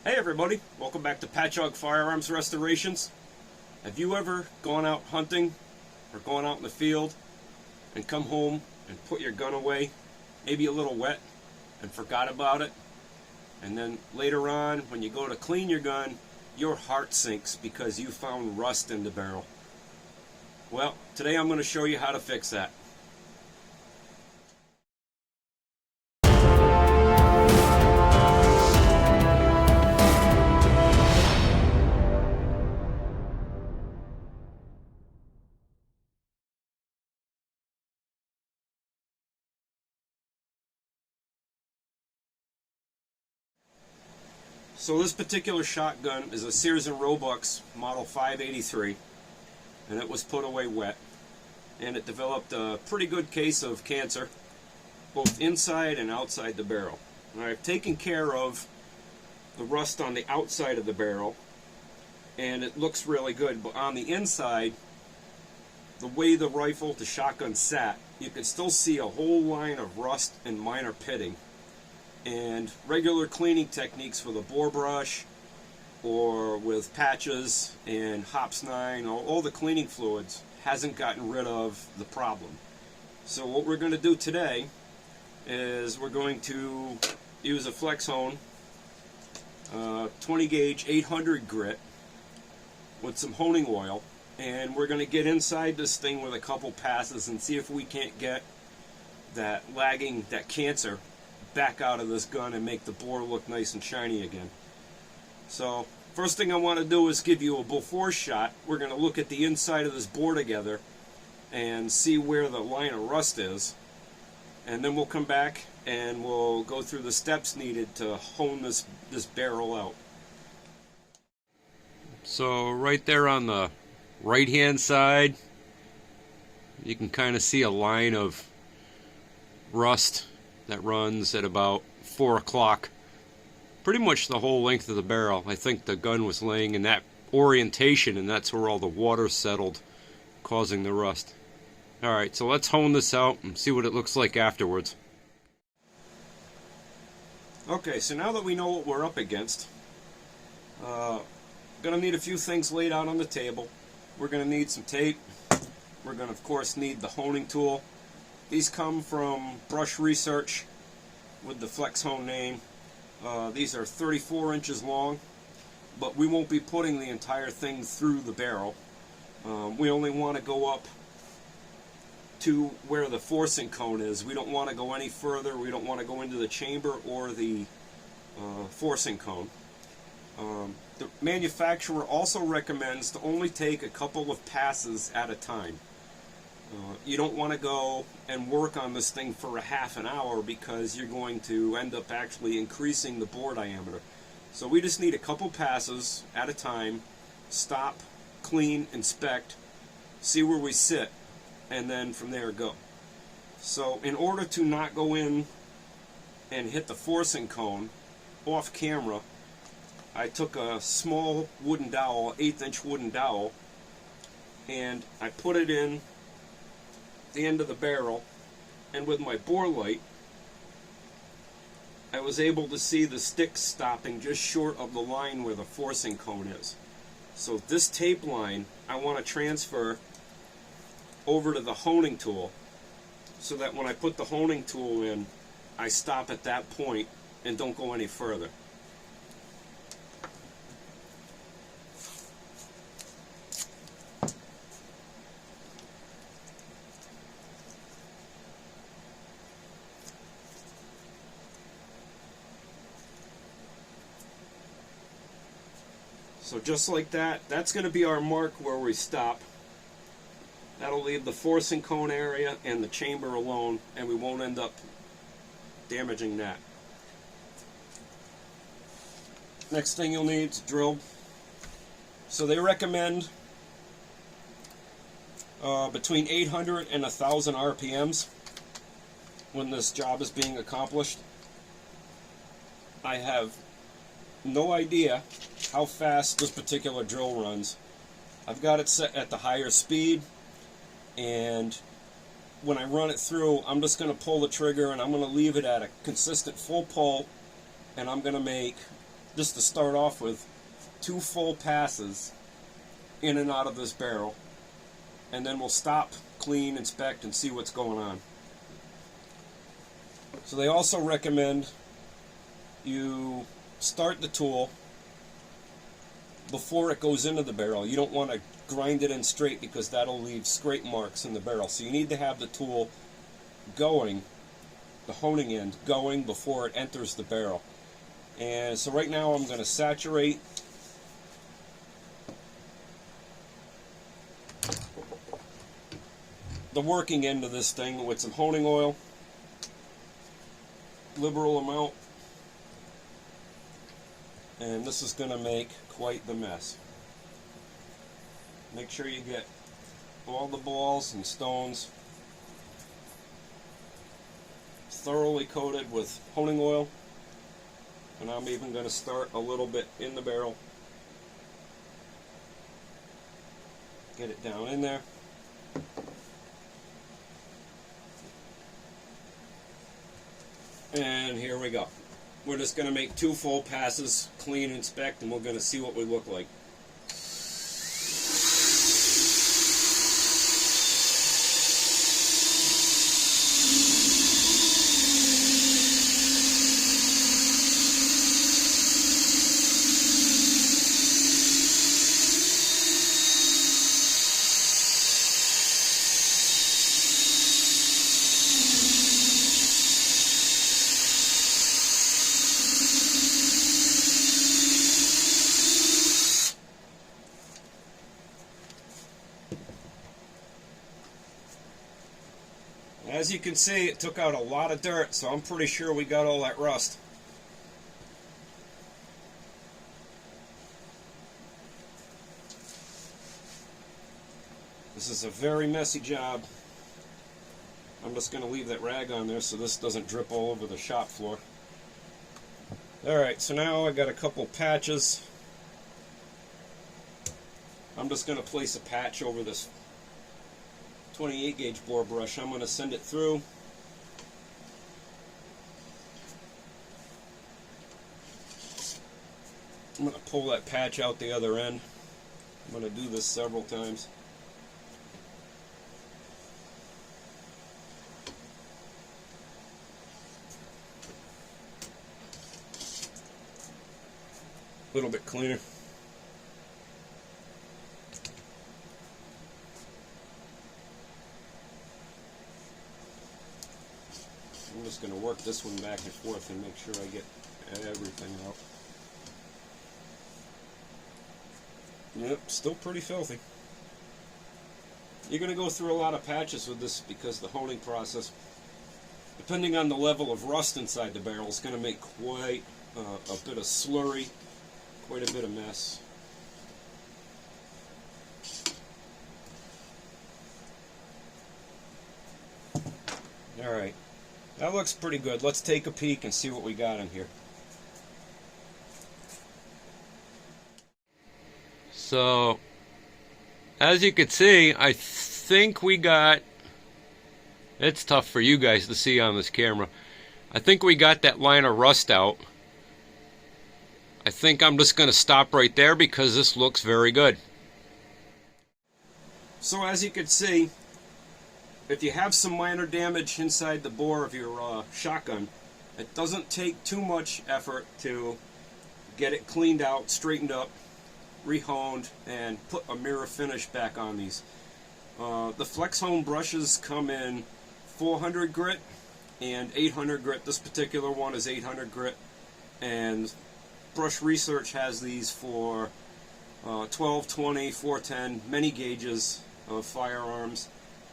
Hey everybody, welcome back to Patchogue Firearms Restorations. Have you ever gone out hunting or gone out in the field and come home and put your gun away, maybe a little wet, and forgot about it? And then later on, when you go to clean your gun, your heart sinks because you found rust in the barrel. Well, today I'm going to show you how to fix that. So this particular shotgun is a Sears and Roebuck model 583, and it was put away wet, and it developed a pretty good case of cancer both inside and outside the barrel. And I've taken care of the rust on the outside of the barrel, and it looks really good, but on the inside, the way the rifle, the shotgun sat, you can still see a whole line of rust and minor pitting. And regular cleaning techniques with a bore brush or with patches and Hops 9, all the cleaning fluids hasn't gotten rid of the problem. So what we're going to do today is we're going to use a flex hone 20 gauge 800 grit with some honing oil, and we're going to get inside this thing with a couple passes and see if we can't get that cancer back out of this gun and make the bore look nice and shiny again. So first thing I want to do is give you a before shot. We're going to look at the inside of this bore together and see where the line of rust is, and then we'll come back and we'll go through the steps needed to hone this barrel out. So right there on the right hand side, you can kind of see a line of rust that runs at about 4 o'clock, pretty much the whole length of the barrel. I think the gun was laying in that orientation, and that's where all the water settled, causing the rust. Alright, so let's hone this out and see what it looks like afterwards. Okay, so now that we know what we're up against, gonna need a few things laid out on the table. We're gonna need some tape. We're gonna, of course, need the honing tool. These come from Brush Research with the Flex Hone name. These are 34 inches long, but we won't be putting the entire thing through the barrel. We only want to go up to where the forcing cone is. We don't want to go any further. We don't want to go into the chamber or the forcing cone. The manufacturer also recommends to only take a couple of passes at a time. You don't want to go and work on this thing for a half an hour because you're going to end up actually increasing the bore diameter. So we just need a couple passes at a time, stop, clean, inspect, see where we sit, and then from there go. So in order to not go in and hit the forcing cone off camera, I took a small wooden dowel, 1/8 inch wooden dowel, and I put it in the end of the barrel, and with my bore light I was able to see the sticks stopping just short of the line where the forcing cone is. So this tape line I want to transfer over to the honing tool so that when I put the honing tool in, I stop at that point and don't go any further. So just like that, that's going to be our mark where we stop. That'll leave the forcing cone area and the chamber alone, and we won't end up damaging that. Next thing you'll need is a drill. So they recommend between 800 and 1,000 RPMs when this job is being accomplished. I have no idea how fast this particular drill runs. I've got it set at the higher speed, and when I run it through, I'm just going to pull the trigger and I'm going to leave it at a consistent full pull, and I'm going to make just to start off with, 2 full passes in and out of this barrel, and then we'll stop, clean, inspect, and see what's going on. So they also recommend you start the tool before it goes into the barrel. You don't want to grind it in straight because that'll leave scrape marks in the barrel. So you need to have the tool going, the honing end going, before it enters the barrel. And so right now I'm going to saturate the working end of this thing with some honing oil, liberal amount, and this is going to make quite the mess. Make sure you get all the balls and stones thoroughly coated with honing oil, and I'm even going to start a little bit in the barrel. Get it down in there. And here we go. We're just going to make 2 full passes, clean, inspect, and we're going to see what we look like. As you can see, it took out a lot of dirt, so I'm pretty sure we got all that rust. This is a very messy job. I'm just going to leave that rag on there so this doesn't drip all over the shop floor. Alright, so now I got a couple patches. I'm just going to place a patch over this 28 gauge bore brush. I'm going to send it through. I'm going to pull that patch out the other end. I'm going to do this several times. A little bit cleaner. I'm just going to work this one back and forth and make sure I get everything out. Yep, still pretty filthy. You're going to go through a lot of patches with this because the honing process, depending on the level of rust inside the barrel, is going to make quite a bit of slurry, quite a bit of mess. Alright. That looks pretty good. Let's take a peek and see what we got in here. So, as you can see, I think we got, it's tough for you guys to see on this camera, I think we got that line of rust out. I think I'm just going to stop right there because this looks very good. So as you can see, if you have some minor damage inside the bore of your shotgun, it doesn't take too much effort to get it cleaned out, straightened up, rehoned, and put a mirror finish back on these. The Flex Hone brushes come in 400 grit and 800 grit. This particular one is 800 grit, and Brush Research has these for 12, 20, 410, many gauges of firearms.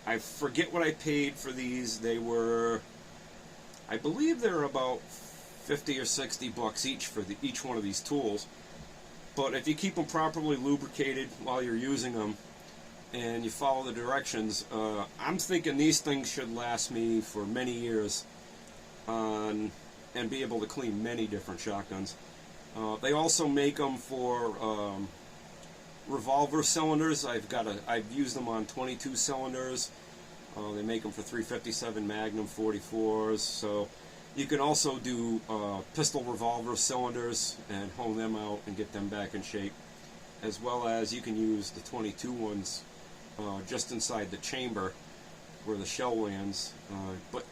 I forget what I paid for these. They were, I believe they're about 50 or 60 bucks each for each one of these tools. But if you keep them properly lubricated while you're using them and you follow the directions, I'm thinking these things should last me for many years and be able to clean many different shotguns. They also make them for revolver cylinders. I've used them on 22 cylinders. They make them for 357 Magnum 44s. So You can also do pistol revolver cylinders and hone them out and get them back in shape, as well as you can use the 22 ones just inside the chamber where the shell lands. But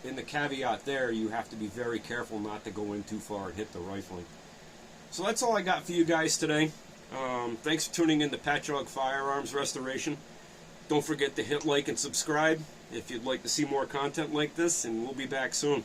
in the caveat there, you have to be very careful not to go in too far and hit the rifling. So that's all I got for you guys today. Thanks for tuning in to Patchogue Firearms Restoration. Don't forget to hit like and subscribe if you'd like to see more content like this, and we'll be back soon.